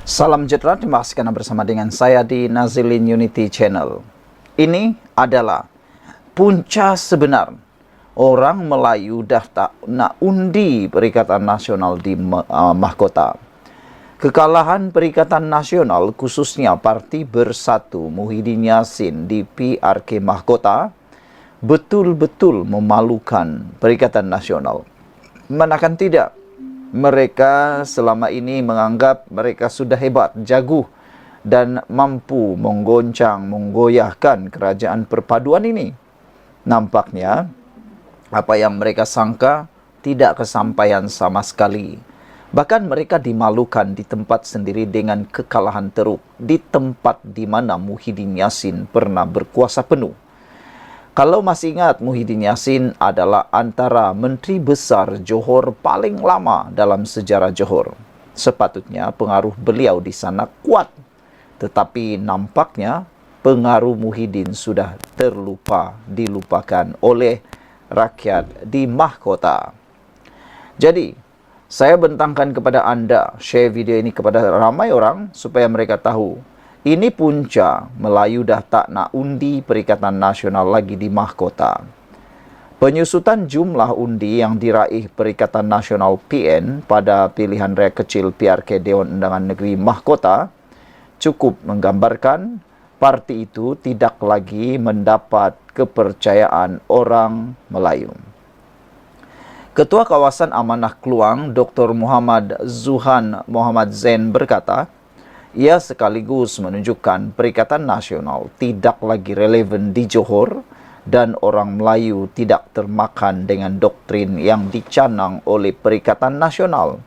Salam sejahtera, terima kasih karena bersama dengan saya di Nazilin Unity Channel. Ini adalah punca sebenar. Orang Melayu dah tak nak undi Perikatan Nasional di mahkota. Kekalahan Perikatan Nasional, khususnya Parti Bersatu Muhyiddin Yassin di PRK Mahkota, betul-betul memalukan Perikatan Nasional. Manakan tidak? Mereka selama ini menganggap mereka sudah hebat, jago dan mampu menggoncang, menggoyahkan kerajaan perpaduan ini. Nampaknya apa yang mereka sangka tidak kesampaian sama sekali. Bahkan mereka dimalukan di tempat sendiri dengan kekalahan teruk, di tempat di mana Muhyiddin Yassin pernah berkuasa penuh. Kalau masih ingat, Muhyiddin Yassin adalah antara menteri besar Johor paling lama dalam sejarah Johor. Sepatutnya pengaruh beliau di sana kuat. Tetapi nampaknya pengaruh Muhyiddin sudah dilupakan oleh rakyat di mahkota. Jadi, saya bentangkan kepada Anda, share video ini kepada ramai orang supaya mereka tahu. Ini punca Melayu dah tak nak undi Perikatan Nasional lagi di mahkota. Penyusutan jumlah undi yang diraih Perikatan Nasional PN pada pilihan raya kecil PRK Dewan Undangan Negeri Mahkota cukup menggambarkan parti itu tidak lagi mendapat kepercayaan orang Melayu. Ketua Kawasan Amanah Kluang, Dr. Muhammad Zuhan Muhammad Zain berkata, ia sekaligus menunjukkan Perikatan Nasional tidak lagi relevan di Johor dan orang Melayu tidak termakan dengan doktrin yang dicanang oleh Perikatan Nasional.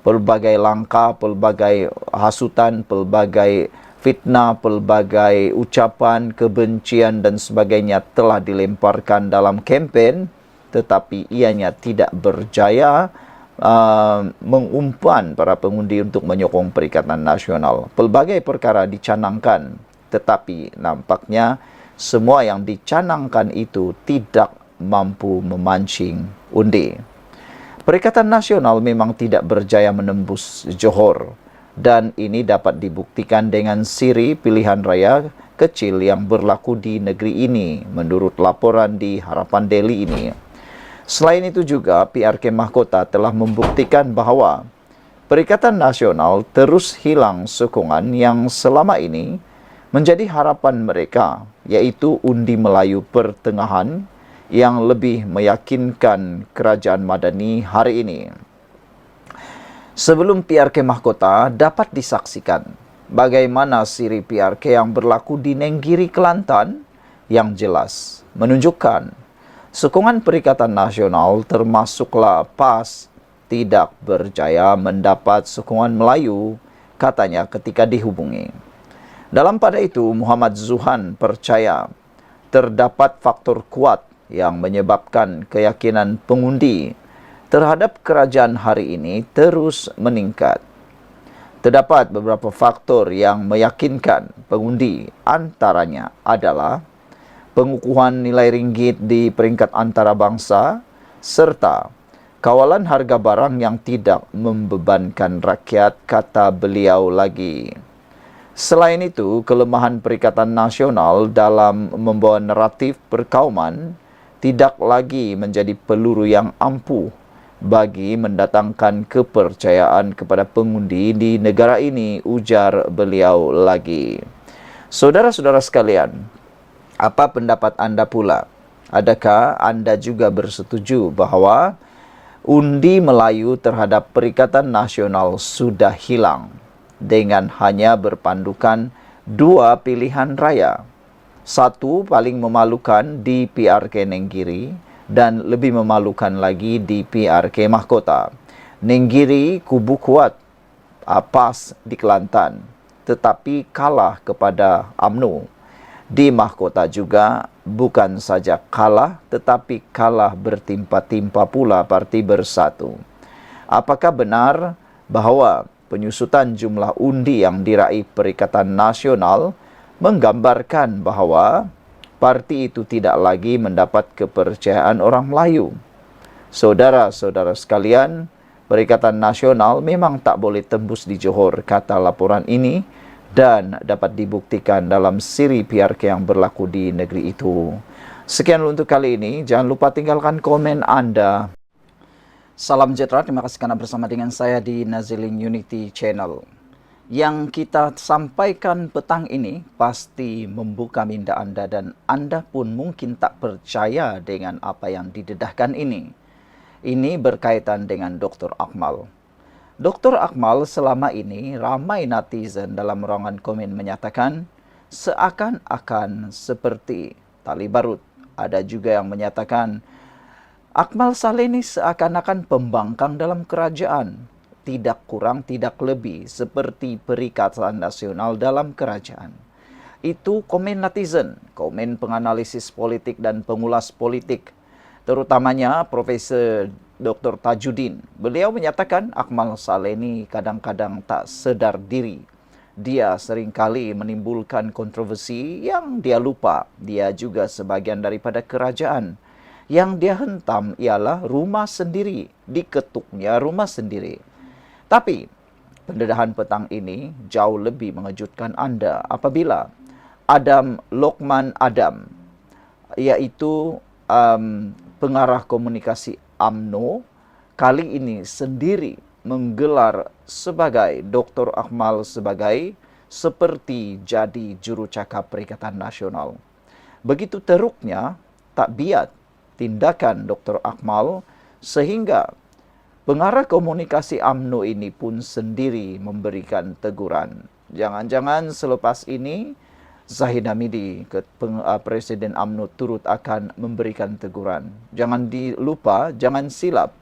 Pelbagai langkah, pelbagai hasutan, pelbagai fitnah, pelbagai ucapan kebencian dan sebagainya telah dilemparkan dalam kempen, tetapi ianya tidak berjaya mengumpan para pengundi untuk menyokong Perikatan Nasional. Pelbagai perkara dicanangkan, tetapi nampaknya semua yang dicanangkan itu tidak mampu memancing undi. Perikatan Nasional memang tidak berjaya menembus Johor, dan ini dapat dibuktikan dengan siri pilihan raya kecil yang berlaku di negeri ini, menurut laporan di Harapan Daily ini. Selain itu juga, PRK Mahkota telah membuktikan bahawa Perikatan Nasional terus hilang sokongan yang selama ini menjadi harapan mereka, iaitu undi Melayu pertengahan yang lebih meyakinkan kerajaan Madani hari ini. Sebelum PRK Mahkota dapat disaksikan bagaimana siri PRK yang berlaku di Nenggiri, Kelantan yang jelas menunjukkan sokongan Perikatan Nasional termasuklah PAS tidak berjaya mendapat sokongan Melayu, katanya ketika dihubungi. Dalam pada itu, Muhammad Zuhan percaya terdapat faktor kuat yang menyebabkan keyakinan pengundi terhadap kerajaan hari ini terus meningkat. Terdapat beberapa faktor yang meyakinkan pengundi, antaranya adalah pengukuhan nilai ringgit di peringkat antarabangsa serta kawalan harga barang yang tidak membebankan rakyat, kata beliau lagi. Selain itu, kelemahan Perikatan Nasional dalam membawa naratif perkauman tidak lagi menjadi peluru yang ampuh bagi mendatangkan kepercayaan kepada pengundi di negara ini, ujar beliau lagi. Saudara-saudara sekalian, apa pendapat anda pula? Adakah anda juga bersetuju bahawa undi Melayu terhadap Perikatan Nasional sudah hilang dengan hanya berpandukan dua pilihan raya? Satu paling memalukan di PRK Nenggiri dan lebih memalukan lagi di PRK Mahkota. Nenggiri kubu kuat, PAS di Kelantan, tetapi kalah kepada UMNO. Di mahkota juga bukan saja kalah, tetapi kalah bertimpa-timpa pula Parti Bersatu. Apakah benar bahawa penyusutan jumlah undi yang diraih Perikatan Nasional menggambarkan bahawa parti itu tidak lagi mendapat kepercayaan orang Melayu? Saudara-saudara sekalian, Perikatan Nasional memang tak boleh tembus di Johor, kata laporan ini, dan dapat dibuktikan dalam siri PRK yang berlaku di negeri itu. Sekian untuk kali ini. Jangan lupa tinggalkan komen Anda. Salam sejahtera, terima kasih karena bersama dengan saya di Nazilin Unity Channel. Yang kita sampaikan petang ini pasti membuka minda Anda dan Anda pun mungkin tak percaya dengan apa yang didedahkan ini. Ini berkaitan dengan Dr. Akmal. Dr. Akmal selama ini ramai netizen dalam ruangan komen menyatakan seakan-akan seperti tali barut. Ada juga yang menyatakan Akmal Saleh ini seakan-akan pembangkang dalam kerajaan. Tidak kurang, tidak lebih seperti Perikatan Nasional dalam kerajaan. Itu komen netizen, komen penganalisis politik dan pengulas politik. Terutamanya Profesor Dr. Tajuddin. Beliau menyatakan Akmal Saleh ini kadang-kadang tak sedar diri. Dia seringkali menimbulkan kontroversi yang dia lupa. Dia juga sebagian daripada kerajaan. Yang dia hentam ialah rumah sendiri. Diketuknya rumah sendiri. Tapi pendedahan petang ini jauh lebih mengejutkan Anda apabila Lokman Adam, yaitu pengarah komunikasi UMNO, kali ini sendiri menggelar sebagai Dr. Akmal sebagai seperti jadi juru cakap Perikatan Nasional. Begitu teruknya takbiat tindakan Dr. Akmal sehingga pengarah komunikasi UMNO ini pun sendiri memberikan teguran. Jangan-jangan selepas ini Zahid Hamidi, Presiden UMNO, turut akan memberikan teguran. Jangan dilupa, jangan silap.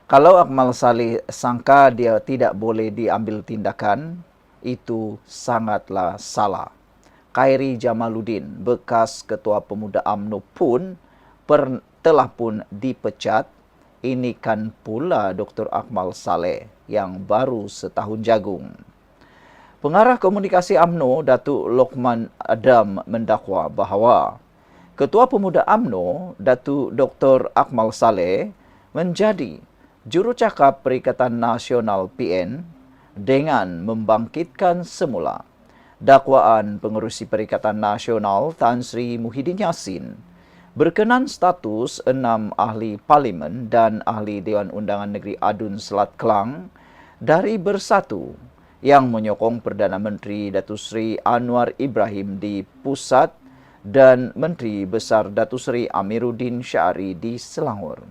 Kalau Akmal Saleh sangka dia tidak boleh diambil tindakan, itu sangatlah salah. Khairi Jamaluddin, bekas Ketua Pemuda UMNO pun telah pun dipecat. Ini kan pula Dr. Akmal Saleh yang baru setahun jagung. Pengarah komunikasi UMNO, Datuk Lokman Adam, mendakwa bahawa Ketua Pemuda UMNO, Datuk Dr. Akmal Saleh, menjadi jurucakap Perikatan Nasional PN dengan membangkitkan semula dakwaan pengerusi Perikatan Nasional Tan Sri Muhyiddin Yassin berkenan status 6 ahli parlimen dan ahli Dewan Undangan Negeri Adun Selat Kelang dari Bersatu yang menyokong Perdana Menteri Datuk Seri Anwar Ibrahim di pusat dan Menteri Besar Datuk Seri Amiruddin Syari di Selangor.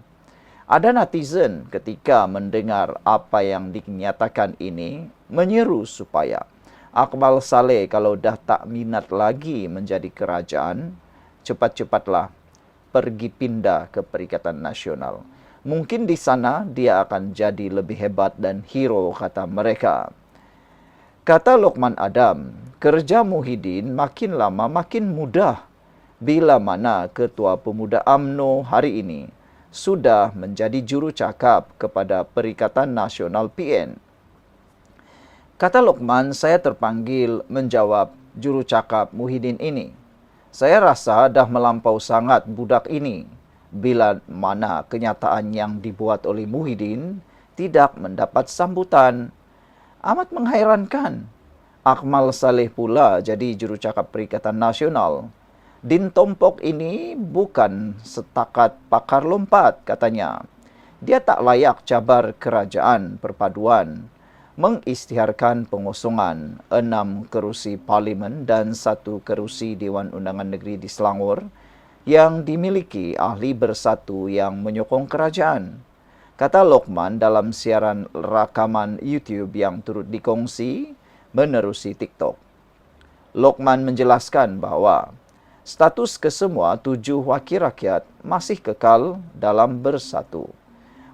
Ada netizen ketika mendengar apa yang dinyatakan ini menyeru supaya Akmal Saleh kalau dah tak minat lagi menjadi kerajaan, cepat-cepatlah pergi pindah ke Perikatan Nasional. Mungkin di sana dia akan jadi lebih hebat dan hero, kata mereka. Kata Lokman Adam, kerja Muhyiddin makin lama makin mudah bila mana Ketua Pemuda UMNO hari ini sudah menjadi juru cakap kepada Perikatan Nasional PN. Kata Lokman, saya terpanggil menjawab juru cakap Muhyiddin ini. Saya rasa dah melampau sangat budak ini bila mana kenyataan yang dibuat oleh Muhyiddin tidak mendapat sambutan. Amat menghairankan. Akmal Saleh pula jadi jurucakap Perikatan Nasional. Din Tompok ini bukan setakat pakar lompat, katanya. Dia tak layak cabar kerajaan perpaduan, mengisytiharkan pengosongan 6 kerusi parlimen dan 1 kerusi Dewan Undangan Negeri di Selangor yang dimiliki ahli Bersatu yang menyokong kerajaan. Kata Lokman dalam siaran rakaman YouTube yang turut dikongsi menerusi TikTok. Lokman menjelaskan bahawa status kesemua 7 wakil rakyat masih kekal dalam Bersatu.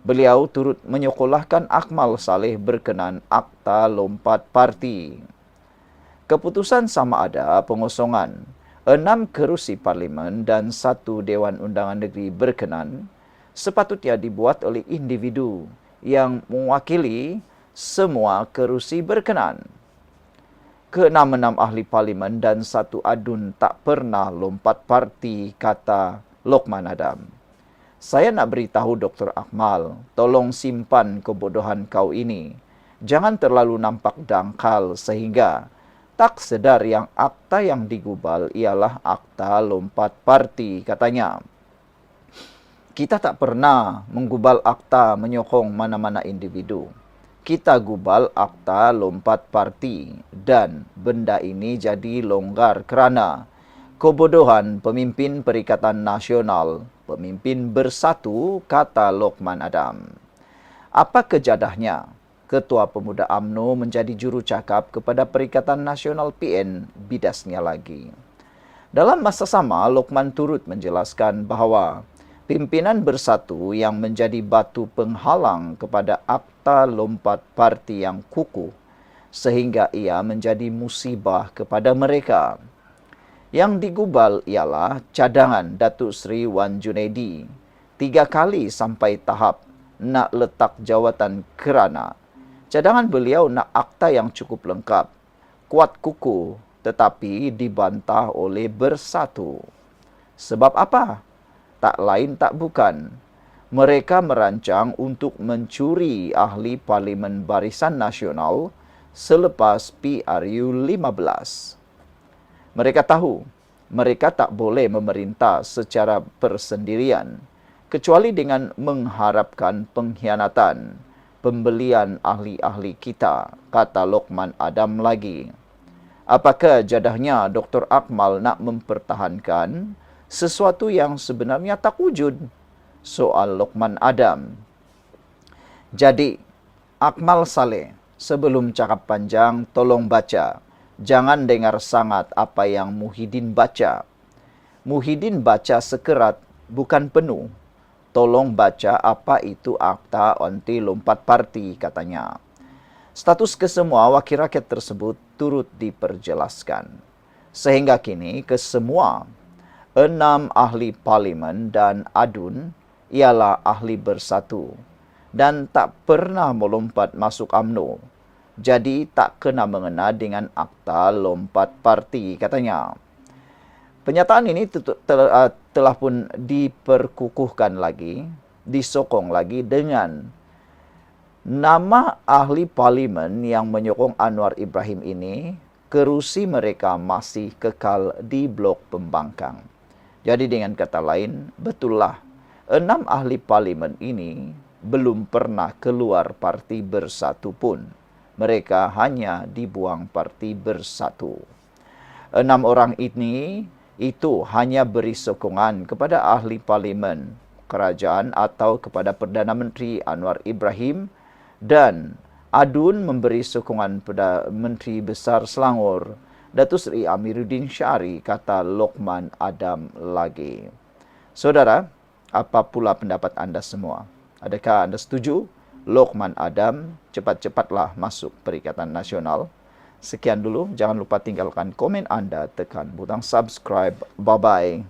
Beliau turut menyekolahkan Akmal Saleh berkenan akta lompat parti. Keputusan sama ada pengosongan 6 kerusi parlimen dan 1 Dewan Undangan Negeri berkenan sepatutnya dibuat oleh individu yang mewakili semua kerusi berkenan. Ke-6 ahli parlimen dan 1 adun tak pernah lompat parti, kata Lokman Adam. Saya nak beritahu Dr. Akmal, tolong simpan kebodohan kau ini. Jangan terlalu nampak dangkal sehingga tak sedar yang akta yang digubal ialah akta lompat parti, katanya. Kita tak pernah menggubal akta menyokong mana-mana individu. Kita gubal akta lompat parti dan benda ini jadi longgar kerana kebodohan pemimpin Perikatan Nasional, pemimpin bersatu, kata Lokman Adam. Apa kejadahnya? Ketua Pemuda UMNO menjadi juru cakap kepada Perikatan Nasional PN, bidasnya lagi. Dalam masa sama, Lokman turut menjelaskan bahawa pimpinan bersatu yang menjadi batu penghalang kepada akta lompat parti yang kukuh sehingga ia menjadi musibah kepada mereka. Yang digubal ialah cadangan Datuk Seri Wan Junaidi 3 kali sampai tahap nak letak jawatan kerana cadangan beliau nak akta yang cukup lengkap, kuat kukuh tetapi dibantah oleh bersatu. Sebab apa? Tak lain tak bukan. Mereka merancang untuk mencuri ahli Parlimen Barisan Nasional selepas PRU 15. Mereka tahu, mereka tak boleh memerintah secara persendirian, kecuali dengan mengharapkan pengkhianatan, pembelian ahli-ahli kita, kata Lokman Adam lagi. Apakah jadahnya Dr. Akmal nak mempertahankan sesuatu yang sebenarnya tak wujud? Soal Lokman Adam. Jadi, Akmal Saleh, sebelum cakap panjang, tolong baca. Jangan dengar sangat apa yang Muhyiddin baca. Muhyiddin baca sekerat, bukan penuh. Tolong baca apa itu akta anti lompat parti, katanya. Status kesemua wakil rakyat tersebut turut diperjelaskan. Sehingga kini, kesemua 6 ahli parlimen dan adun ialah ahli bersatu dan tak pernah melompat masuk UMNO. Jadi tak kena mengena dengan akta lompat parti, katanya. Pernyataan ini telah pun diperkukuhkan lagi, disokong lagi dengan nama ahli parlimen yang menyokong Anwar Ibrahim ini, kerusi mereka masih kekal di blok pembangkang. Jadi dengan kata lain, betullah 6 ahli parlimen ini belum pernah keluar parti bersatu pun. Mereka hanya dibuang parti bersatu. 6 orang ini itu hanya beri sokongan kepada ahli parlimen kerajaan atau kepada Perdana Menteri Anwar Ibrahim dan adun memberi sokongan pada Menteri Besar Selangor Datuk Seri Amiruddin Syari, kata Lokman Adam lagi. Saudara, apa pula pendapat anda semua? Adakah anda setuju Lokman Adam cepat-cepatlah masuk Perikatan Nasional? Sekian dulu, jangan lupa tinggalkan komen anda, tekan butang subscribe. Bye-bye.